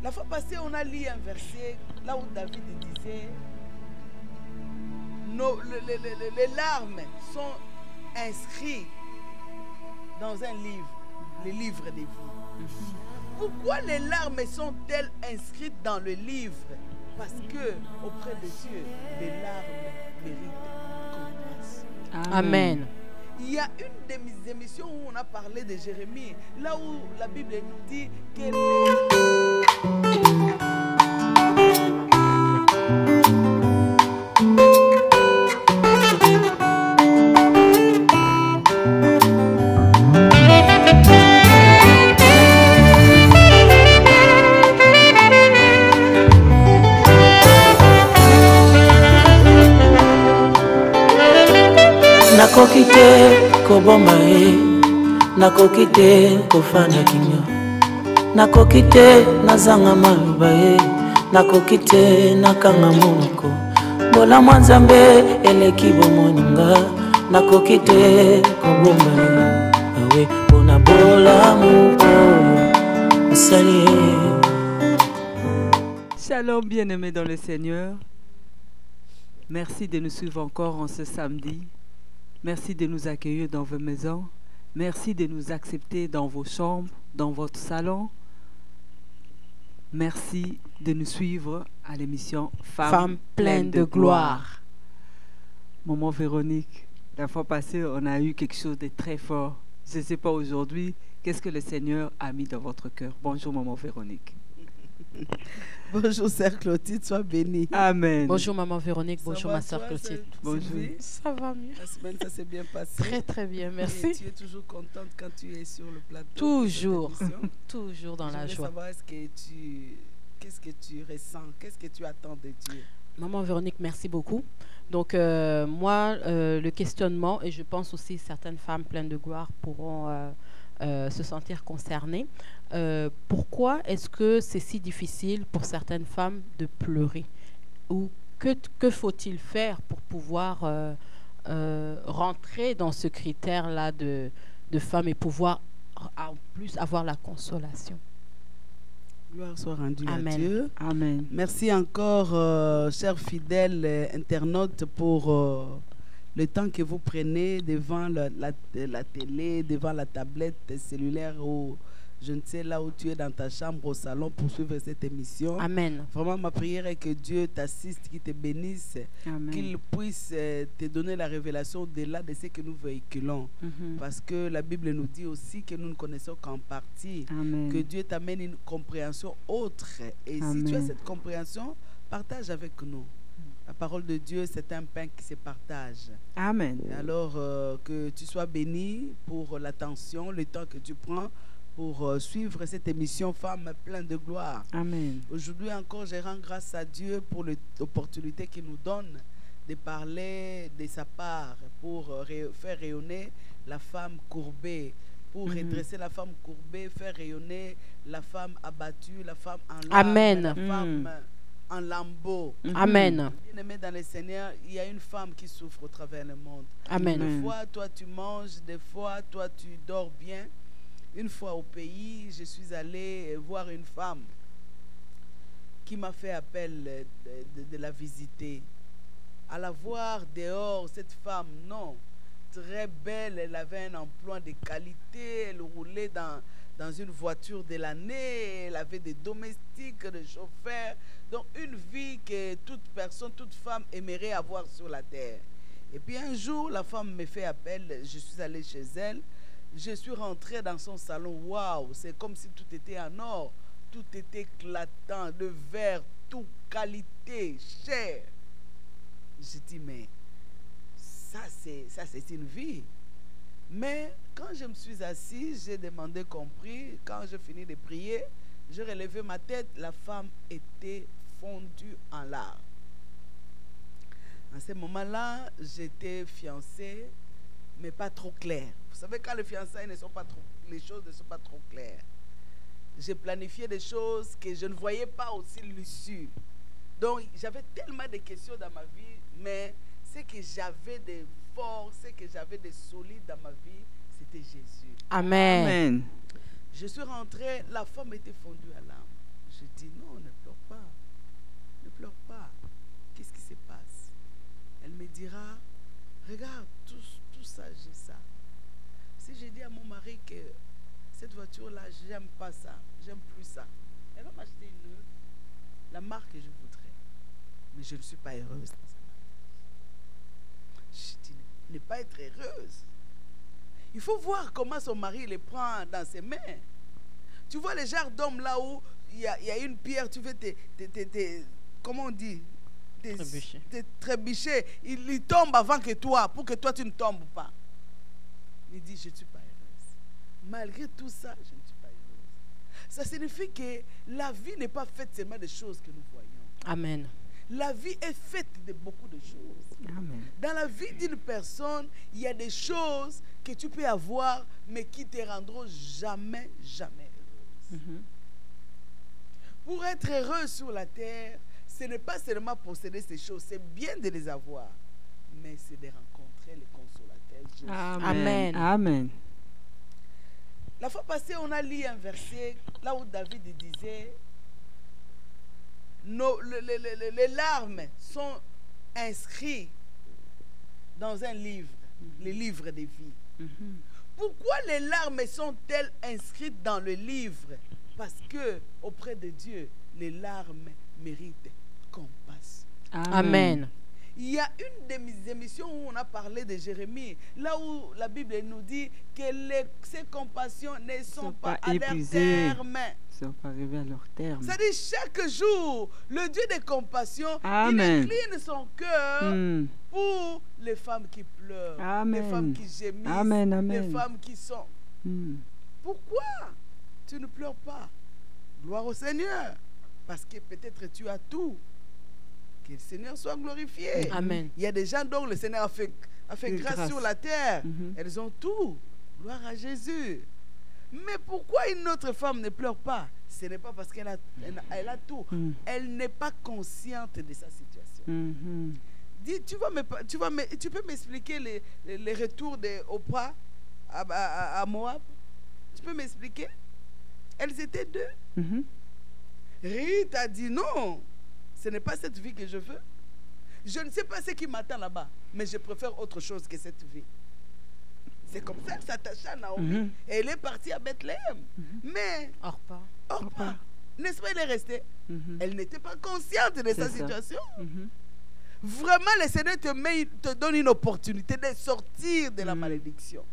La fois passée, on a lu un verset là où David disait les larmes sont inscrites dans un livre, le livre des vies. Pourquoi les larmes sont-elles inscrites dans le livre? Parce que auprès de Dieu, les larmes méritent compassion. Amen. Il y a une de mes émissions où on a parlé de Jérémie, là où la Bible nous dit que nakoki te koboma ye, nakoki te kofanda kinyo, nakoki te nazanga maloba ye, nakoki te nakanga monoko, bolamu ya Nzambe eleki bomoninga, nakoki te koboma ye, awe mpona bolamu oyo asali ye. Shalom bien-aimés dans le Seigneur. Merci de nous suivre encore en ce samedi. Merci de nous accueillir dans vos maisons. Merci de nous accepter dans vos chambres, dans votre salon. Merci de nous suivre à l'émission Femmes pleines de gloire. Maman Véronique, la fois passée, on a eu quelque chose de très fort. Je ne sais pas aujourd'hui, qu'est-ce que le Seigneur a mis dans votre cœur. Bonjour Maman Véronique. Bonjour Sœur Clotilde, sois bénie. Amen. Bonjour Maman Véronique, bonjour ma Sœur Clotilde. Bonjour. Ça va mieux. La semaine, ça s'est bien passé. Très très bien, merci. Et tu es toujours contente quand tu es sur le plateau. Toujours, toujours dans la joie. Je veux savoir qu'est-ce que tu ressens, qu'est-ce que tu attends de Dieu. Maman Véronique, merci beaucoup. Donc moi, le questionnement, et je pense aussi certaines femmes pleines de gloire pourront se sentir concernées. Pourquoi est-ce que c'est si difficile pour certaines femmes de pleurer? Ou que faut-il faire pour pouvoir rentrer dans ce critère-là de femme et pouvoir en plus avoir la consolation? Gloire soit rendue Amen. à Dieu. Amen. Merci encore, chers fidèles internautes, pour le temps que vous prenez devant la télé, devant la tablette cellulaire ou je ne sais là où tu es dans ta chambre, au salon pour suivre cette émission. Amen. Vraiment, ma prière est que Dieu t'assiste, qu'il te bénisse, qu'il puisse te donner la révélation au-delà de ce que nous véhiculons. Parce que la Bible nous dit aussi que nous ne connaissons qu'en partie. Amen. Que Dieu t'amène une compréhension autre. Et si tu as cette compréhension, partage avec nous. La parole de Dieu, c'est un pain qui se partage. Amen. Alors, que tu sois béni pour l'attention, le temps que tu prends pour suivre cette émission Femmes pleines de gloire. Amen. Aujourd'hui encore, je rends grâce à Dieu pour l'opportunité qu'il nous donne de parler de sa part pour faire rayonner la femme courbée, pour redresser la femme courbée, faire rayonner la femme abattue, la femme en larmes, Amen. la femme en lambeaux. Amen. Bien-aimé dans le Seigneur, il y a une femme qui souffre au travers du monde. Amen. Des fois, toi, tu manges, des fois, toi, tu dors bien. Une fois au pays, je suis allé voir une femme qui m'a fait appel de la visiter. À la voir dehors, cette femme, non, très belle, elle avait un emploi de qualité, elle roulait dans une voiture de l'année, elle avait des domestiques, des chauffeurs, donc une vie que toute personne, toute femme aimerait avoir sur la terre. Et puis un jour, la femme me fait appel, je suis allé chez elle, je suis rentré dans son salon, waouh, c'est comme si tout était en or, tout était éclatant, le verre, tout qualité, cher. Je dis, mais ça c'est une vie. Mais quand je me suis assis, j'ai demandé compris, quand j'ai fini de prier, j'ai relevé ma tête, la femme était fondue en larmes. En ce moment-là, j'étais fiancée, mais pas trop clair. Vous savez, quand les fiançailles ne sont pas trop, les choses ne sont pas trop claires. J'ai planifié des choses que je ne voyais pas aussi l'issue. Donc, j'avais tellement de questions dans ma vie, mais ce que j'avais de fort, ce que j'avais de solide dans ma vie, c'était Jésus. Amen. Amen. Je suis rentrée, la femme était fondue à larmes. Je dis, marque que je voudrais, mais je ne suis pas heureuse dans ce mariage. Je dis, ne pas être heureuse. Il faut voir comment son mari les prend dans ses mains. Tu vois les genres d'hommes là où il y a une pierre, tu veux comment on dit, trébucher. Il tombe avant que toi, pour que toi tu ne tombes pas. Il dit, je ne suis pas heureuse. Malgré tout ça, je ne suis pas heureuse. Ça signifie que la vie n'est pas faite seulement des choses que nous voyons. Amen. La vie est faite de beaucoup de choses. Amen. Dans la vie d'une personne, il y a des choses que tu peux avoir, mais qui te rendront jamais, jamais heureuse. Pour être heureux sur la terre, ce n'est pas seulement posséder ces choses, c'est bien de les avoir, mais c'est de rencontrer le consolateur Jésus. Amen. Amen. La fois passée, on a lu un verset là où David disait les larmes sont inscrites dans un livre, le livre de vie. Pourquoi les larmes sont-elles inscrites dans le livre? Parce que auprès de Dieu, les larmes méritent qu'on passe. Amen. Il y a une de mes émissions où on a parlé de Jérémie, là où la Bible nous dit que ses compassions ne sont pas à leur terme. Ils ne sont pas arrivés à leur terme. C'est-à-dire chaque jour, le Dieu de compassion, Amen. il incline son cœur pour les femmes qui pleurent, Amen. les femmes qui gémissent, Amen, amen. les femmes qui sont... Pourquoi tu ne pleures pas? Gloire au Seigneur. Parce que peut-être tu as tout. Que le Seigneur soit glorifié. Amen. Il y a des gens dont le Seigneur a fait grâce sur la terre. Elles ont tout. Gloire à Jésus. Mais pourquoi une autre femme ne pleure pas? Ce n'est pas parce qu'elle a tout. Elle n'est pas consciente de sa situation. Dis, tu peux m'expliquer les retours d'Oprah à Moab? Tu peux m'expliquer? Elles étaient deux. Ruth a dit non. Ce n'est pas cette vie que je veux. Je ne sais pas ce qui m'attend là-bas, mais je préfère autre chose que cette vie. C'est comme ça que s'attacha à Naomi. Et elle est partie à Bethléem. Mais Orpa, n'est-ce pas, elle est restée. Elle n'était pas consciente de sa situation. Vraiment, le Seigneur te donne une opportunité de sortir de la malédiction.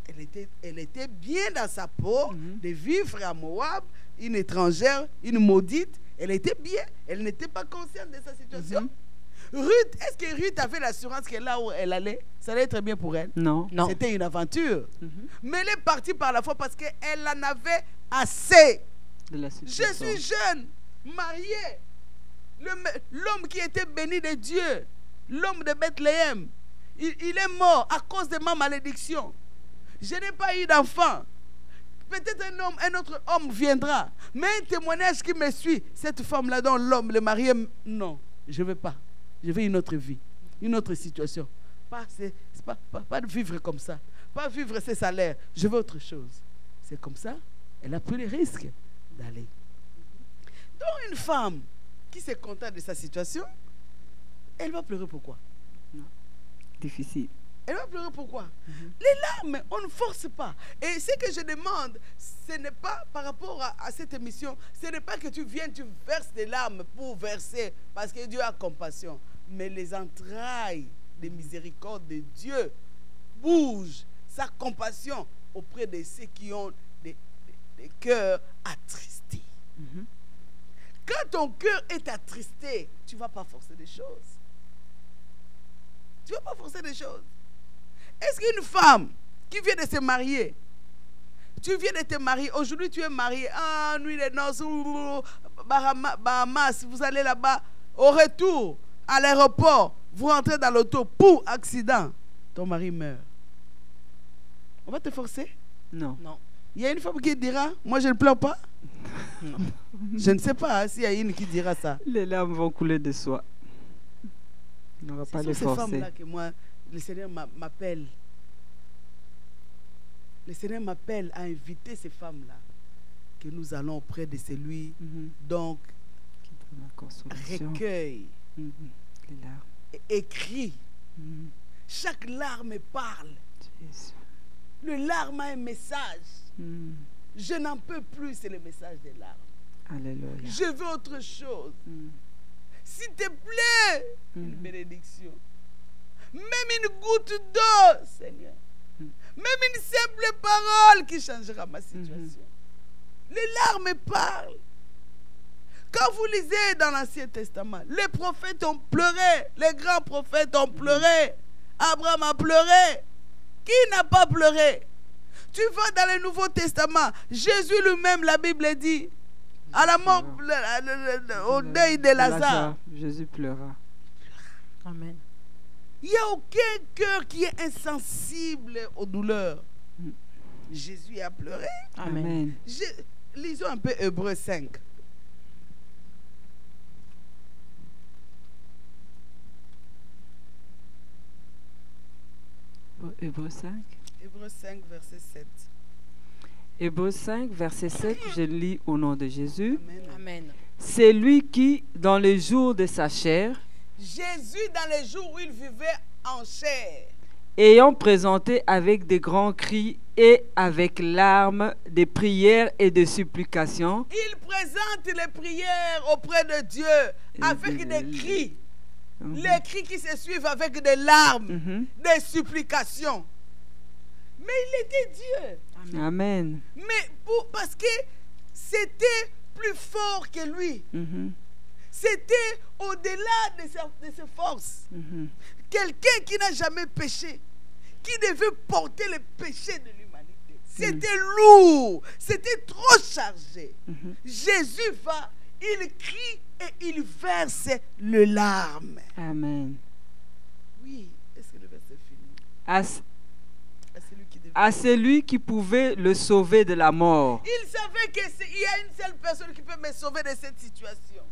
Elle était bien dans sa peau de vivre à Moab, une étrangère, une maudite. Elle était bien. Elle n'était pas consciente de sa situation. Ruth, est-ce que Ruth avait l'assurance que là où elle allait, ça allait être bien pour elle? Non. C'était une aventure. Mais elle est partie par la foi parce qu'elle en avait assez. De la Je situation. suis jeune, mariée. L'homme qui était béni de Dieu, l'homme de Bethléem, il est mort à cause de ma malédiction. Je n'ai pas eu d'enfant. Peut-être un autre homme viendra. Mais un témoignage qui me suit, cette femme-là dont l'homme, le mari, non, je ne veux pas. Je veux une autre vie, une autre situation. Pas de vivre comme ça. Pas vivre ses salaires. Je veux autre chose. C'est comme ça, elle a pris le risque d'aller. Donc une femme qui se contente de sa situation, elle va pleurer pourquoi? Non. Difficile. Elle va pleurer pourquoi? Les larmes, on ne force pas. Et ce que je demande, ce n'est pas par rapport à cette émission, ce n'est pas que tu viennes, tu verses des larmes pour verser, parce que Dieu a compassion. Mais les entrailles de miséricorde de Dieu bougent sa compassion auprès de ceux qui ont des cœurs attristés. Quand ton cœur est attristé, tu ne vas pas forcer des choses. Tu ne vas pas forcer des choses. Est-ce qu'une femme qui vient de se marier, tu viens de te marier, aujourd'hui tu es marié, nuit de noces, Bahamas, vous allez là-bas, au retour, à l'aéroport, vous rentrez dans l'auto, pour accident, ton mari meurt. On va te forcer? Non. Il y a une femme qui dira, moi je ne pleure pas? Non. Je ne sais pas s'il y a une qui dira ça. Les larmes vont couler de soi. On ne va pas les forcer. C'est ces femmes-là que moi, le Seigneur m'appelle. Le Seigneur m'appelle à inviter ces femmes-là, que nous allons auprès de celui, donc, recueille, les larmes. Écrit. Chaque larme parle. Jésus. Le larme a un message. Je n'en peux plus, c'est le message des larmes. Alléluia. Je veux autre chose. S'il te plaît, une bénédiction. Même une goutte d'eau, Seigneur. Même une simple parole qui changera ma situation. Les larmes parlent. Quand vous lisez dans l'Ancien Testament, les prophètes ont pleuré. Les grands prophètes ont pleuré. Abraham a pleuré. Qui n'a pas pleuré? Tu vas dans le Nouveau Testament. Jésus lui-même, la Bible dit, à la mort, au deuil de Lazare. Jésus pleura. Amen. Il n'y a aucun cœur qui est insensible aux douleurs. Jésus a pleuré. Amen. Lisons un peu Hébreux 5. Hébreux 5. Hébreux 5, verset 7. Hébreux 5, verset 7, je lis au nom de Jésus. Amen. Amen. C'est lui qui, dans les jours de sa chair, Jésus, dans les jours où il vivait en chair, ayant présenté avec des grands cris et avec larmes des prières et des supplications, il présente les prières auprès de Dieu avec des cris. Les cris qui se suivent avec des larmes, des supplications. Mais il était Dieu. Amen. Mais parce que c'était plus fort que lui. C'était au-delà de ses forces. Quelqu'un qui n'a jamais péché, qui devait porter les péchés de l'humanité. C'était lourd, c'était trop chargé. Jésus va, il crie et il verse les larmes. Amen. Oui, est-ce que le verset finit? À celui qui pouvait le sauver de la mort. Il savait qu'il y a une seule personne qui peut me sauver de cette situation.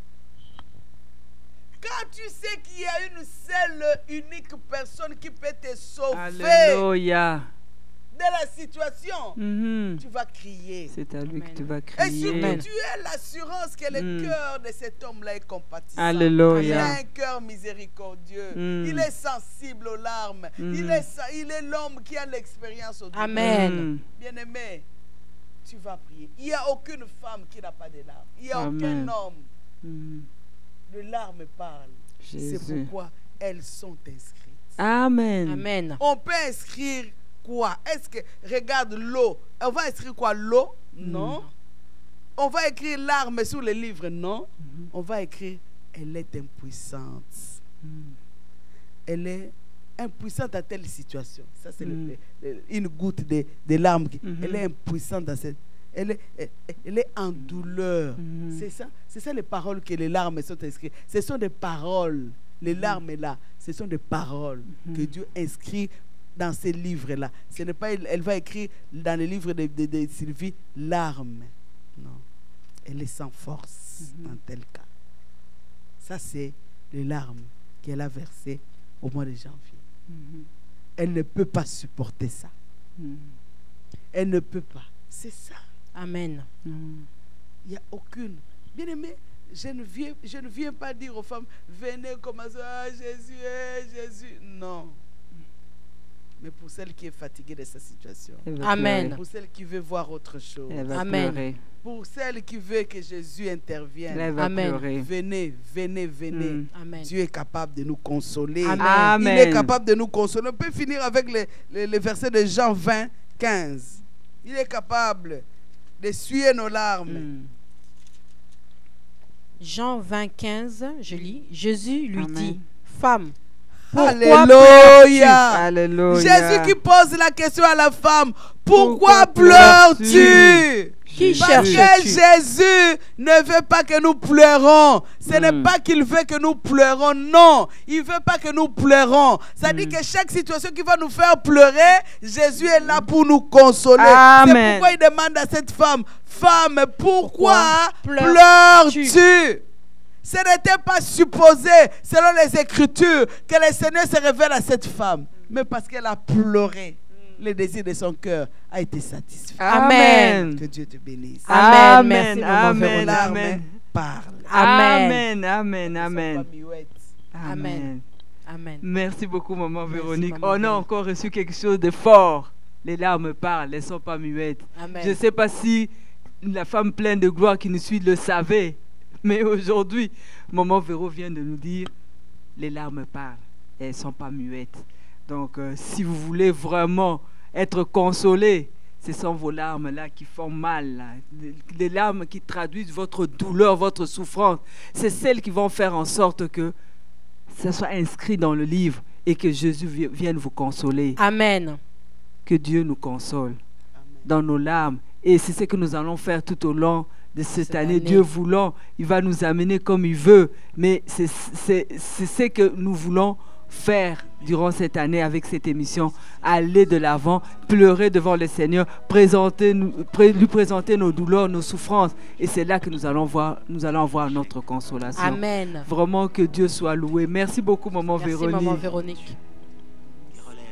Quand tu sais qu'il y a une seule, unique personne qui peut te sauver Alléluia. de la situation, tu vas crier. C'est à lui Amen. que tu vas Et crier. surtout, tu as l'assurance que le cœur de cet homme-là est compatissant. Alléluia. Il a un cœur miséricordieux. Il est sensible aux larmes. Il est l'homme qui a l'expérience au douleur. Amen. Bien-aimé, tu vas prier. Il n'y a aucune femme qui n'a pas de larmes. Il n'y a Amen. aucun homme. Les larmes parlent. Jésus. C'est pourquoi elles sont inscrites. Amen. Amen. On peut inscrire quoi? Est-ce que, regarde l'eau, on va inscrire quoi? L'eau? Non. On va écrire larmes sur les livres? Non. On va écrire, elle est impuissante. Elle est impuissante à telle situation. Ça, c'est une goutte de larmes. Elle est impuissante dans cette... Elle est en douleur. C'est ça les paroles que les larmes sont inscrites. Ce sont des paroles. Les larmes là, ce sont des paroles que Dieu inscrit dans ces livres-là. Ce n'est pas, elle va écrire dans les livres de Sylvie, larmes. Non. Elle est sans force dans tel cas. Ça, c'est les larmes qu'elle a versées au mois de janvier. Elle ne peut pas supporter ça. Elle ne peut pas. C'est ça. Amen. Il n'y a aucune. Bien-aimé, je ne viens pas dire aux femmes, venez commencer, ah, Jésus, Jésus. Non. Mais pour celle qui est fatiguée de sa situation. Amen. Pour celle qui veut voir autre chose. Elle va Amen. pleurer. Pour celle qui veut que Jésus intervienne. Elle va Amen. pleurer. Venez, venez, venez. Amen. Dieu est capable de nous consoler. Amen. Il est capable de nous consoler. On peut finir avec les versets de Jean 20, 15. Il est capable d'essuyer nos larmes. Jean 20, 15, je lis. Jésus lui Amen. dit, femme, Alléluia. Alléluia. Jésus qui pose la question à la femme, pourquoi Pourquoi pleures-tu? Qui Parce que cherches-tu? Jésus ne veut pas que nous pleurons. Ce n'est pas qu'il veut que nous pleurons. Non, il ne veut pas que nous pleurons. Ça dit que chaque situation qui va nous faire pleurer, Jésus est là pour nous consoler. C'est Amen. pourquoi il demande à cette femme, femme, pourquoi pleures-tu? pleures-tu? Ce n'était pas supposé, selon les Écritures, que le Seigneur se révèle à cette femme. Mais parce qu'elle a pleuré, le désir de son cœur a été satisfait. Amen. Que Dieu te bénisse. Amen. Merci, maman Amen. Véronique. Larmes Amen. parlent. Amen. Amen. Amen. Elles sont Amen. pas muettes. Amen. Amen. Merci beaucoup, maman Merci, Véronique. maman On a Véronique. encore reçu quelque chose de fort. Les larmes parlent, elles ne sont pas muettes. Amen. Je ne sais pas si la femme pleine de gloire qui nous suit le savait. Mais aujourd'hui, Maman Véro vient de nous dire, les larmes parlent, et elles ne sont pas muettes. Donc, si vous voulez vraiment être consolé, ce sont vos larmes-là qui font mal, là. Les larmes qui traduisent votre douleur, votre souffrance. C'est celles qui vont faire en sorte que ça soit inscrit dans le livre et que Jésus vienne vous consoler. Amen. Que Dieu nous console dans nos larmes. Et c'est ce que nous allons faire tout au long de cette année. Dieu voulant, il va nous amener comme il veut. Mais c'est ce que nous voulons faire durant cette année avec cette émission. Aller de l'avant, pleurer devant le Seigneur, lui présenter nos douleurs, nos souffrances. Et c'est là que nous allons voir notre consolation. Amen. Vraiment que Dieu soit loué. Merci beaucoup, Maman Véronique. Merci, Maman Véronique.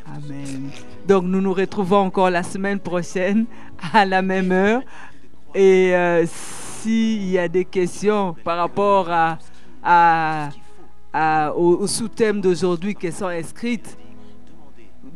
Amen. Donc, nous nous retrouvons encore la semaine prochaine à la même heure. Et s'il y a des questions par rapport au sous-thème d'aujourd'hui qui sont inscrites,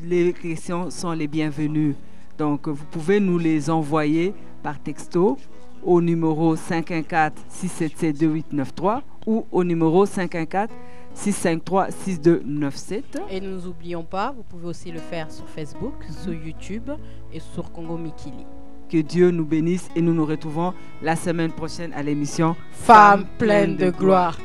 les questions sont les bienvenues. Donc, vous pouvez nous les envoyer par texto au numéro 514-677-2893 ou au numéro 514-653-6297. Et ne nous oublions pas, vous pouvez aussi le faire sur Facebook, sur YouTube et sur Congo Mikili. Que Dieu nous bénisse et nous nous retrouvons la semaine prochaine à l'émission Femmes pleines de gloire.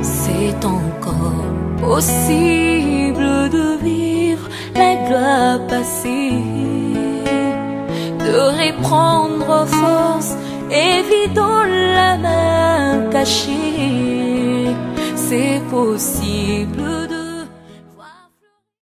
C'est encore possible de vivre la gloire passée, de reprendre force et vidant la main cachée. C'est possible de